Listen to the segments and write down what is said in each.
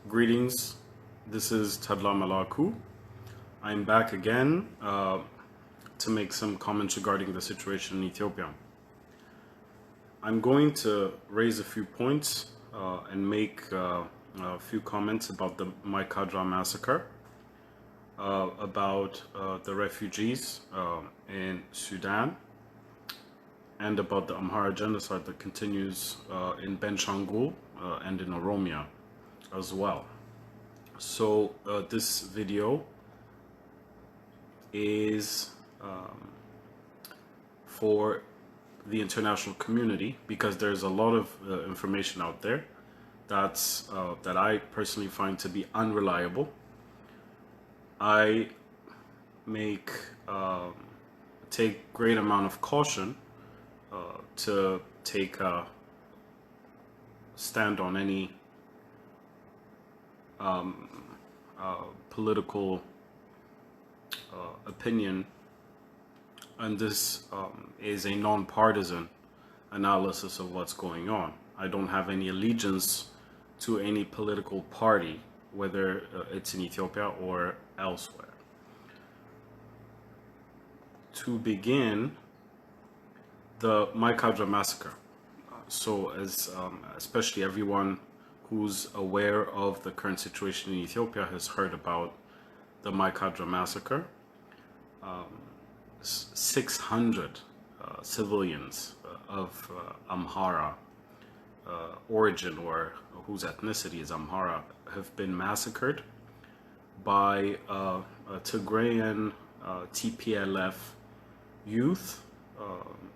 Greetings, this is Tedela Melaku. I'm back again to make some comments regarding the situation in Ethiopia. I'm going to raise a few points and make a few comments about the Maikadra massacre, about the refugees in Sudan, and about the Amhara genocide that continues in Benshangul and in Oromia as well. So this video is for the international community because there's a lot of information out there that I personally find to be unreliable. I take great amount of caution to take a stand on any political opinion, and this is a non-partisan analysis of what's going on. I don't have any allegiance to any political party, whether it's in Ethiopia or elsewhere. To begin, the Maikadra massacre. So as especially everyone who's aware of the current situation in Ethiopia has heard about the Maikadra massacre. 600 civilians of Amhara origin, or whose ethnicity is Amhara, have been massacred by a Tigrayan TPLF youth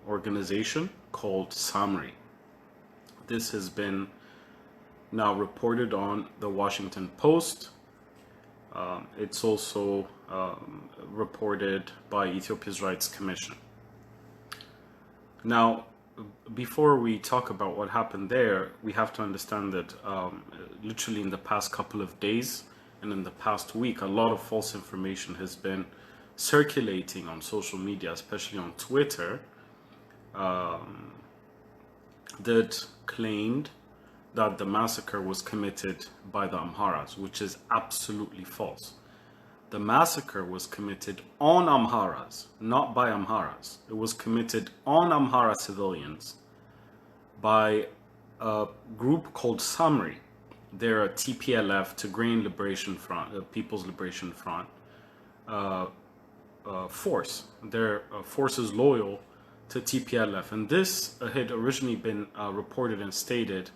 organization called Samri. This has been now reported on the Washington Post. It's also reported by Ethiopia's Rights Commission. Now, before we talk about what happened there, we have to understand that literally in the past couple of days and in the past week, a lot of false information has been circulating on social media, especially on Twitter, that claimed that the massacre was committed by the Amharas, which is absolutely false. The massacre was committed on Amharas, not by Amharas. It was committed on Amhara civilians by a group called Samri. They're a TPLF, Tigrayan Liberation Front, People's Liberation Front force. They're forces loyal to TPLF, and this had originally been reported and stated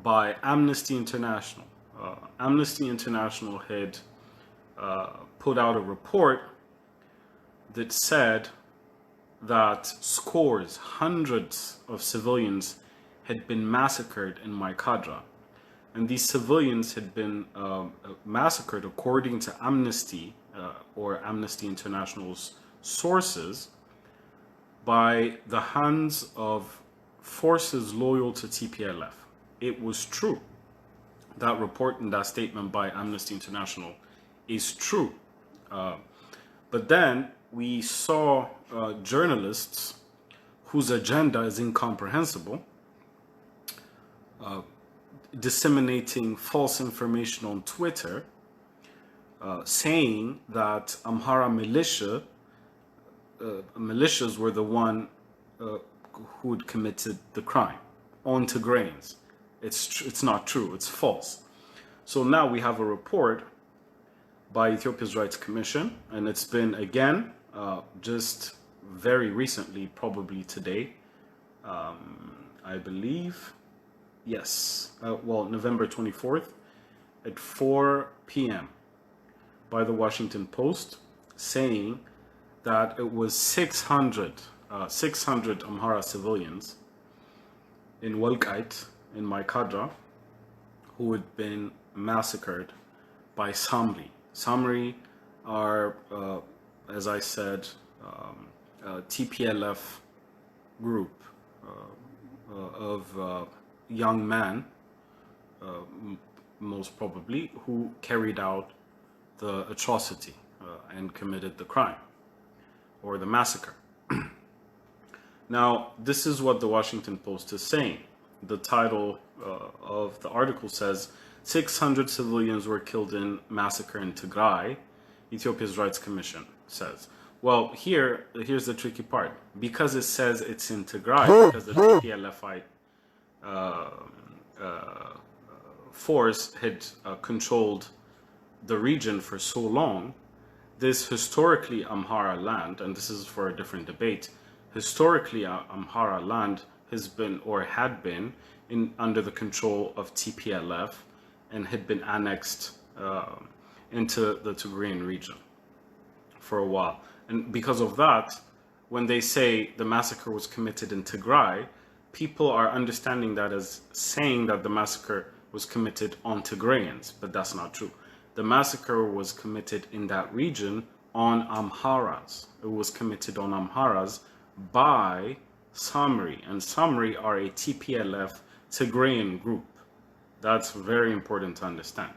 by Amnesty International. Amnesty International had put out a report that said that scores, hundreds of civilians had been massacred in Maikadra. And these civilians had been massacred according to Amnesty or Amnesty International's sources by the hands of forces loyal to TPLF. It was true. That report and that statement by Amnesty International is true. But then we saw journalists whose agenda is incomprehensible disseminating false information on Twitter, saying that Amhara militias were the one who had committed the crime on Tigrayans. It's not true, it's false. So now we have a report by Ethiopia's Rights Commission, and it's been again just very recently, probably today, I believe, yes, November 24th at 4 p.m. by the Washington Post, saying that it was 600 Amhara civilians in Walqait, in Maikadra, who had been massacred by Samri. Samri are, as I said, a TPLF group of young men, most probably, who carried out the atrocity and committed the crime or the massacre. Now, this is what the Washington Post is saying. The title of the article says, 600 civilians were killed in massacre in Tigray, Ethiopia's Rights Commission says. Well, here's the tricky part. Because it says it's in Tigray, because the TPLFite force had controlled the region for so long, this historically Amhara land, and this is for a different debate, historically Amhara land has been or had been under the control of TPLF and had been annexed into the Tigrayan region for a while. And because of that, when they say the massacre was committed in Tigray, people are understanding that as saying that the massacre was committed on Tigrayans, but that's not true. The massacre was committed in that region on Amharas. It was committed on Amharas by Samri, and Samri are a TPLF Tigrayan group. That's very important to understand.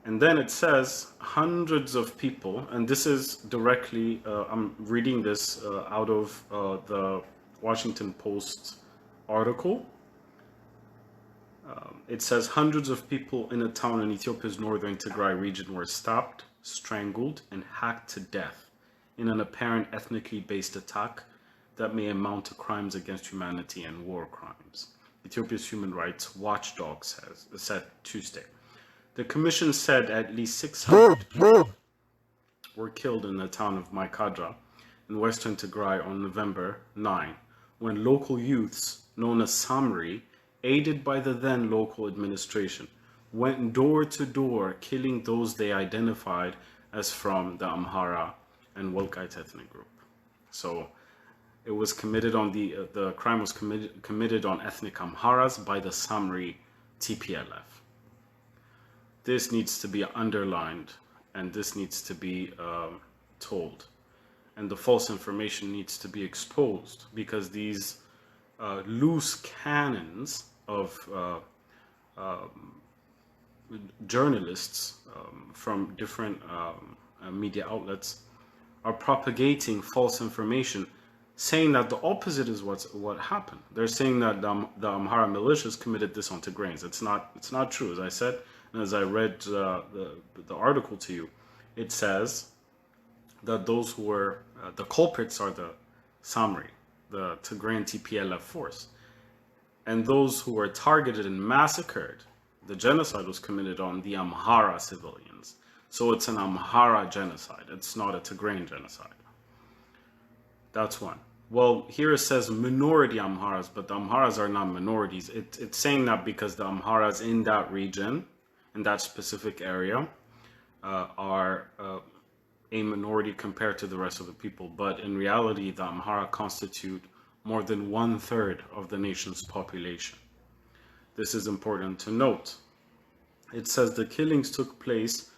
And then it says hundreds of people, and this is directly, I'm reading this out of the Washington Post article. It says hundreds of people in a town in Ethiopia's northern Tigray region were stabbed, strangled, and hacked to death in an apparent ethnically based attack that may amount to crimes against humanity and war crimes, Ethiopia's human rights watchdog said Tuesday. The commission said at least 600 people were killed in the town of Maikadra in western Tigray on November 9, when local youths, known as Samri, aided by the then local administration, went door to door killing those they identified as from the Amhara and Wolkite ethnic group. So it was committed on the crime was committed on ethnic Amharas by the Samri TPLF. This needs to be underlined, and this needs to be told. And the false information needs to be exposed, because these loose cannons of journalists from different media outlets are propagating false information, saying that the opposite is what happened. They're saying that the Amhara militias committed this on Tigrayans. It's not true. As I said, and as I read the article to you, it says that those who were the culprits are the Samri, the Tigrayan TPLF force, and those who were targeted and massacred, the genocide was committed on the Amhara civilians. So it's an Amhara genocide. It's not a Tigrayan genocide. That's one. Well, here it says minority Amharas, but the Amharas are not minorities. It's saying that because the Amharas in that region, in that specific area, are a minority compared to the rest of the people. But in reality, the Amhara constitute more than 1/3 of the nation's population. This is important to note. It says the killings took place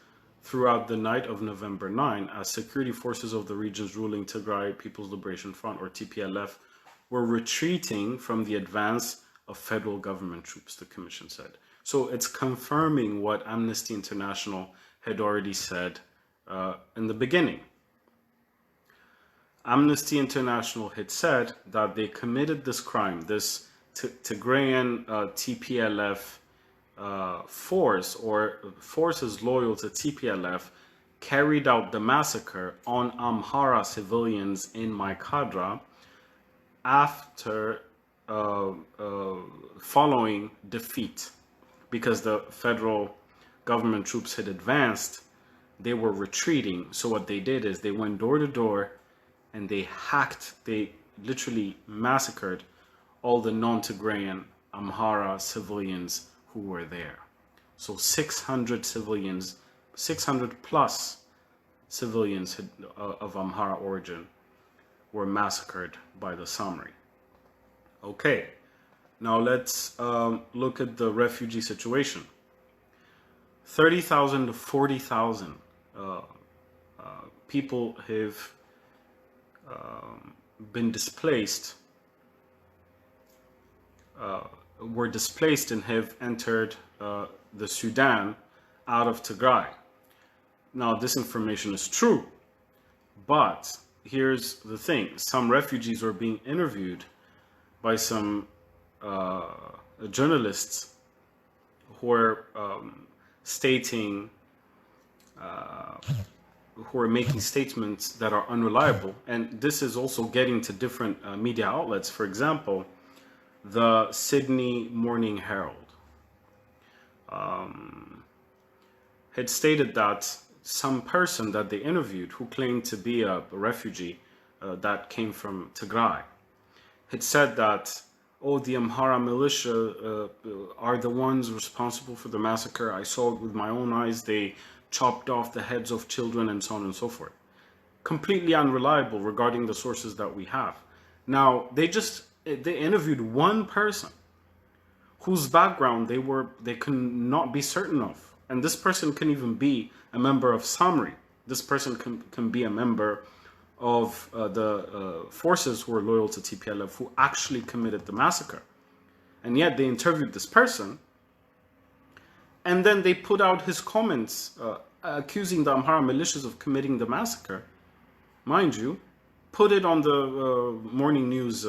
throughout the night of November 9 as security forces of the region's ruling Tigray People's Liberation Front, or TPLF, were retreating from the advance of federal government troops, the commission said. So it's confirming what Amnesty International had already said in the beginning. Amnesty International had said that they committed this crime, this Tigrayan TPLF force, or forces loyal to TPLF, carried out the massacre on Amhara civilians in Maikadra after following defeat. Because the federal government troops had advanced, they were retreating. So what they did is they went door to door and they literally massacred all the non-Tigrayan Amhara civilians who were there. So 600 civilians, 600 plus civilians of Amhara origin were massacred by the Samri. Okay, now let's look at the refugee situation. 30,000 to 40,000 people have been displaced, were displaced and have entered the Sudan out of Tigray. Now, this information is true, but here's the thing. Some refugees were being interviewed by some journalists who are stating, who are making statements that are unreliable. And this is also getting to different media outlets. For example, the Sydney Morning Herald had stated that some person that they interviewed who claimed to be a refugee that came from Tigray had said that, oh, the Amhara militia are the ones responsible for the massacre. I saw it with my own eyes. They chopped off the heads of children and so on and so forth. Completely unreliable regarding the sources that we have. Now, they interviewed one person whose background they could not be certain of. And this person can even be a member of Samri. This person can be a member of the forces who are loyal to TPLF who actually committed the massacre. And yet they interviewed this person, and then they put out his comments accusing the Amhara militias of committing the massacre. Mind you, put it on the morning news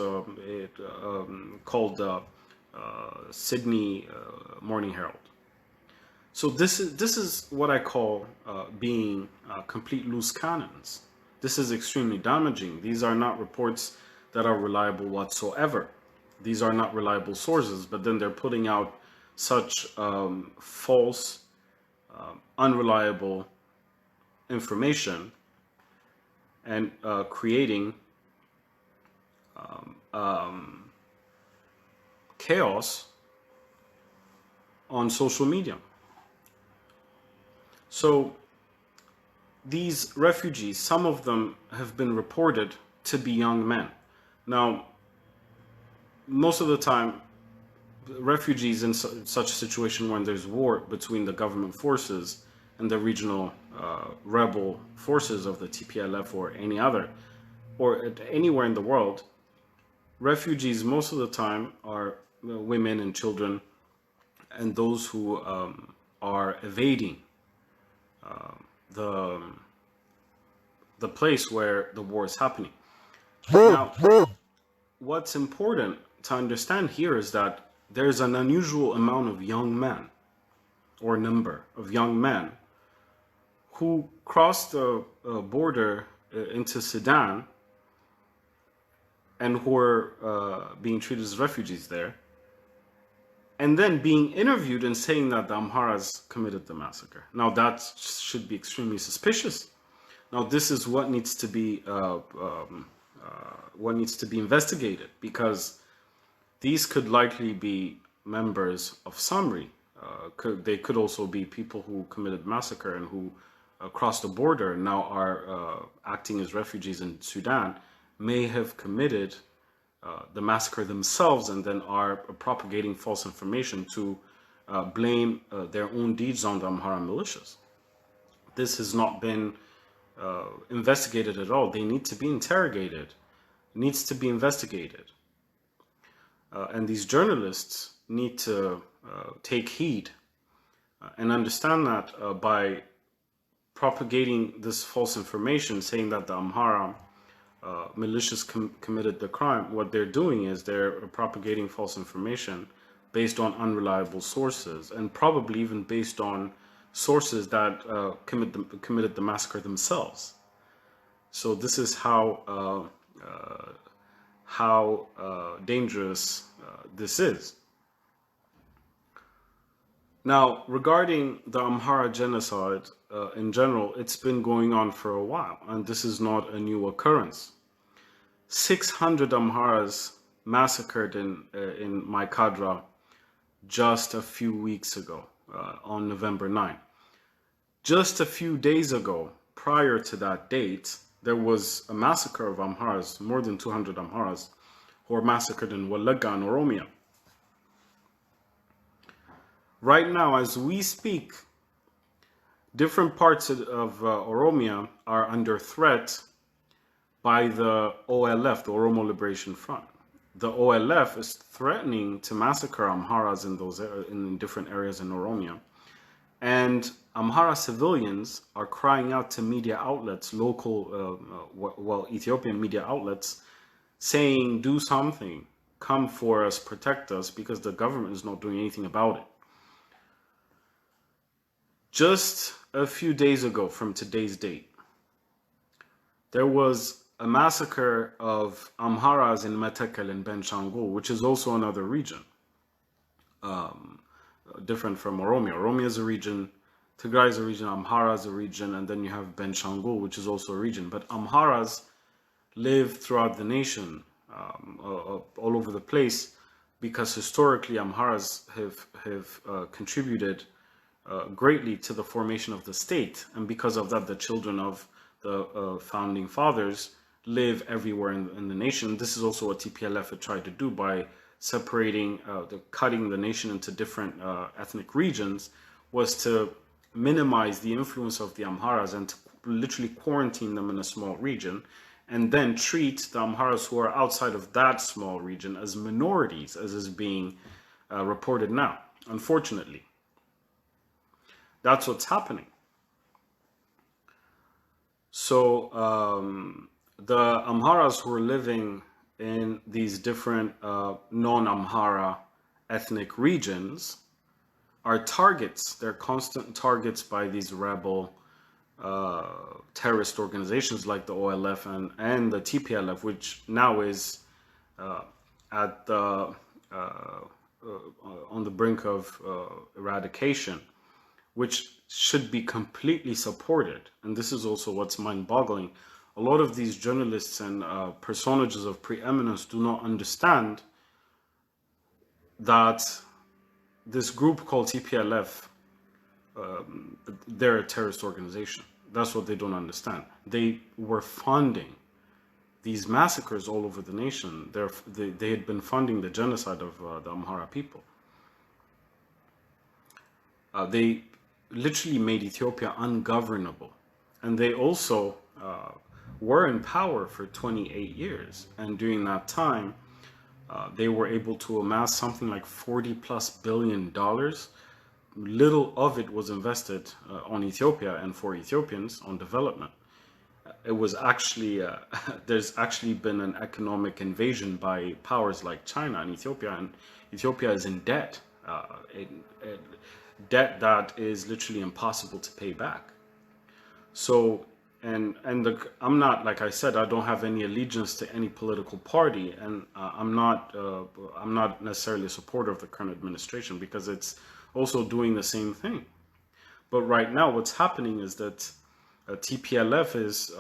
called Sydney Morning Herald. So this is what I call being complete loose cannons. This is extremely damaging. These are not reports that are reliable whatsoever. These are not reliable sources, but then they're putting out such false, unreliable information and creating chaos on social media. So these refugees, some of them have been reported to be young men. Now, most of the time, refugees in such a situation when there's war between the government forces and the regional rebel forces of the TPLF or any other, or anywhere in the world, refugees most of the time are women and children and those who are evading the place where the war is happening. Now, what's important to understand here is that there's an unusual amount of young men, or number of young men, who crossed the border into Sudan and who are being treated as refugees there, and then being interviewed and saying that the Amharas committed the massacre. Now that should be extremely suspicious. Now this is what needs to be investigated, because these could likely be members of Samri. They could also be people who committed massacre and who crossed the border and now are acting as refugees in Sudan, may have committed the massacre themselves and then are propagating false information to blame their own deeds on the Amhara militias. This has not been investigated at all. They need to be interrogated. It needs to be investigated. And these journalists need to take heed and understand that by propagating this false information, saying that the Amhara militias committed the crime, what they're doing is they're propagating false information based on unreliable sources, and probably even based on sources that committed the massacre themselves. So this is how dangerous this is. Now, regarding the Amhara genocide in general, it's been going on for a while, and this is not a new occurrence. 600 Amharas massacred in Maikadra just a few weeks ago, on November 9. Just a few days ago, prior to that date, there was a massacre of Amharas, more than 200 Amharas, who were massacred in Wallagga and Oromia. Right now, as we speak, different parts of Oromia are under threat by the OLF, the Oromo Liberation Front. The OLF is threatening to massacre Amharas in different areas in Oromia. And Amhara civilians are crying out to media outlets, local, Ethiopian media outlets, saying, do something, come for us, protect us, because the government is not doing anything about it. Just a few days ago from today's date, there was a massacre of Amharas in Metakel in Benshangul, which is also another region, different from Oromia. Oromia is a region, Tigray is a region, Amhara is a region, and then you have Benshangul, which is also a region. But Amharas live throughout the nation, all over the place, because historically Amharas have contributed greatly to the formation of the state, and because of that, the children of the founding fathers live everywhere in the nation. This is also what TPLF had tried to do by separating, cutting the nation into different ethnic regions, was to minimize the influence of the Amharas and to literally quarantine them in a small region, and then treat the Amharas who are outside of that small region as minorities, as is being reported now, unfortunately. That's what's happening. So the Amharas who are living in these different non-Amhara ethnic regions are targets. They're constant targets by these rebel terrorist organizations like the OLF and the TPLF, which now is at the on the brink of eradication, which should be completely supported. And this is also what's mind-boggling. A lot of these journalists and personages of preeminence do not understand that this group called TPLF, they're a terrorist organization. That's what they don't understand. They were funding these massacres all over the nation. They had been funding the genocide of the Amhara people. They literally made Ethiopia ungovernable. And they also were in power for 28 years. And during that time, they were able to amass something like $40+ billion. Little of it was invested on Ethiopia and for Ethiopians on development. It was actually, there's actually been an economic invasion by powers like China and Ethiopia is in debt. Debt that is literally impossible to pay back. So, I'm not, like I said, I don't have any allegiance to any political party, and I'm not necessarily a supporter of the current administration because it's also doing the same thing. But right now, what's happening is that TPLF is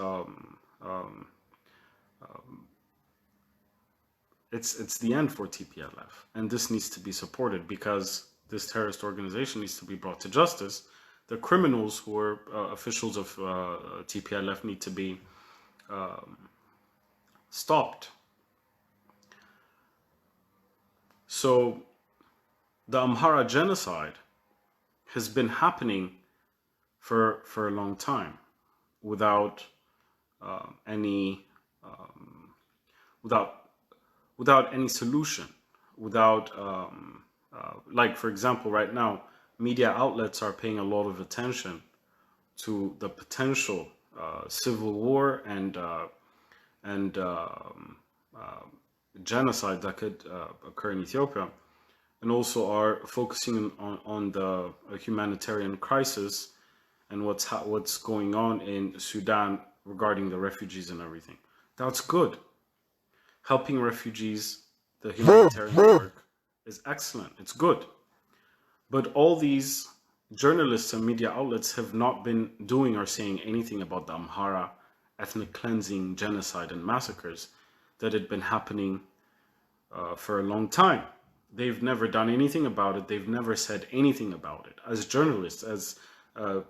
it's the end for TPLF, and this needs to be supported because this terrorist organization needs to be brought to justice. The criminals who are officials of TPLF need to be stopped. So the Amhara genocide has been happening for a long time without any solution, without like, for example, right now, media outlets are paying a lot of attention to the potential civil war and genocide that could occur in Ethiopia, and also are focusing on the humanitarian crisis and what's going on in Sudan regarding the refugees and everything. That's good. Helping refugees, the humanitarian work, is excellent. It's good. But all these journalists and media outlets have not been doing or saying anything about the Amhara ethnic cleansing, genocide, and massacres that had been happening for a long time. They've never done anything about it. They've never said anything about it. As journalists, as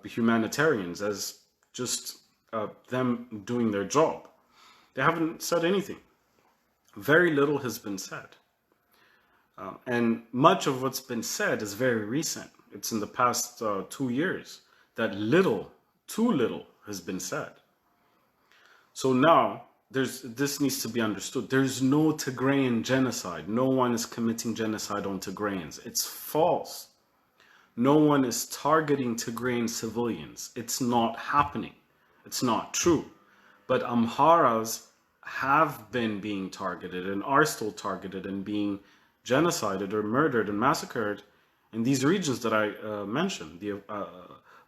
humanitarians, as just them doing their job, they haven't said anything. Very little has been said. And much of what's been said is very recent. It's in the past 2 years that too little has been said. So now, this needs to be understood. There's no Tigrayan genocide. No one is committing genocide on Tigrayans. It's false. No one is targeting Tigrayan civilians. It's not happening. It's not true. But Amharas have been being targeted and are still targeted and being genocided or murdered and massacred in these regions that I mentioned, the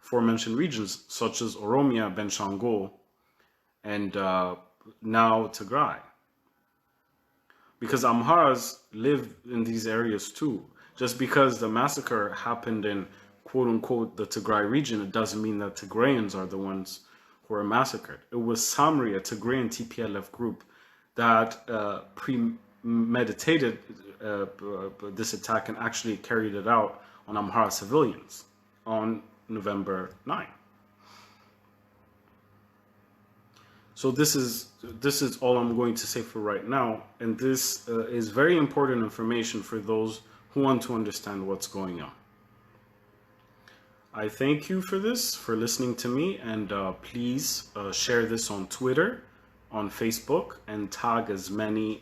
aforementioned regions such as Oromia, Benshangul, and now Tigray. Because Amharas live in these areas too. Just because the massacre happened in quote unquote the Tigray region, it doesn't mean that Tigrayans are the ones who were massacred. It was Samri, a Tigrayan TPLF group, that premeditated this attack and actually carried it out on Amhara civilians on November 9. So this is all I'm going to say for right now, and this is very important information for those who want to understand what's going on. I thank you for this, for listening to me, and please share this on Twitter, on Facebook, and tag as many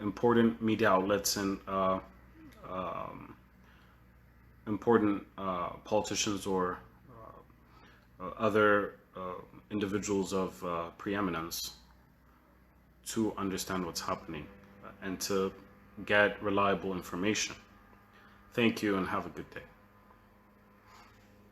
important media outlets and important politicians or other individuals of preeminence to understand what's happening and to get reliable information. Thank you and have a good day.